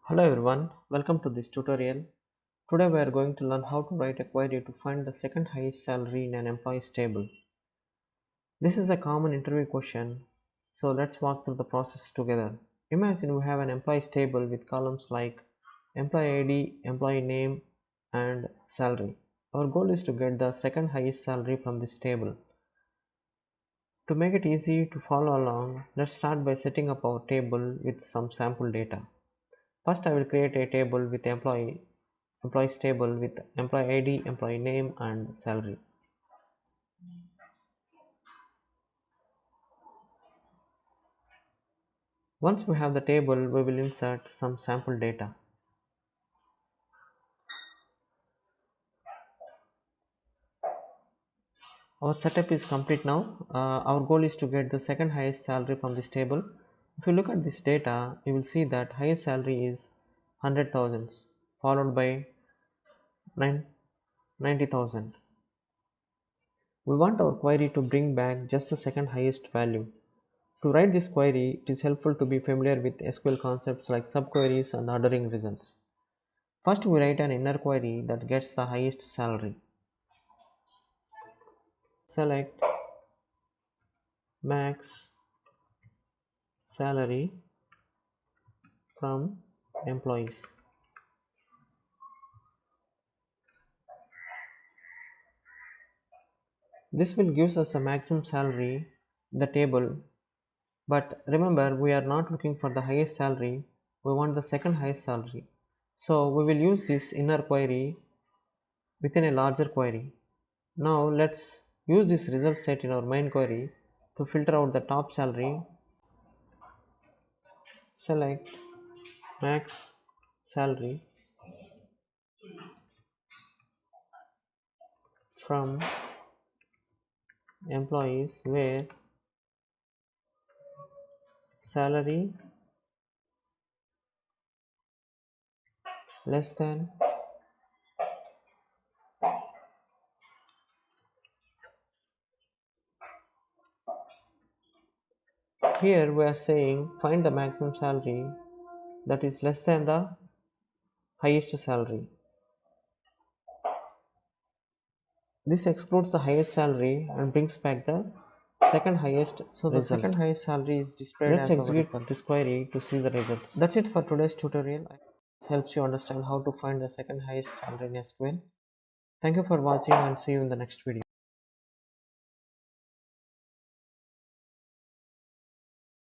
Hello everyone, welcome to this tutorial. Today we are going to learn how to write a query to find the second highest salary in an employee's table. This is a common interview question, so let's walk through the process together. Imagine we have an employee's table with columns like employee ID, employee name, and salary. Our goal is to get the second highest salary from this table. To make it easy to follow along, let's start by setting up our table with some sample data. First, I will create a table with employees table with employee ID, employee name, and salary. Once we have the table, we will insert some sample data. Our setup is complete now. Our goal is to get the second highest salary from this table. If you look at this data, you will see that highest salary is 100,000, followed by 90,000. We want our query to bring back just the second highest value. To write this query, it is helpful to be familiar with SQL concepts like subqueries and ordering results. First, we write an inner query that gets the highest salary. Select max salary from employees. This will give us a maximum salary in the table, but remember we are not looking for the highest salary, we want the second highest salary. So we will use this inner query within a larger query. Now let's use this result set in our main query to filter out the top salary. Select max salary from employees where salary less than here we are saying find the maximum salary that is less than the highest salary. This excludes the highest salary and brings back the second highest result. The second highest salary is displayed. Let's execute this query to see the results. That's it for today's tutorial. This helps you understand how to find the second highest salary in SQL. Thank you for watching and see you in the next video.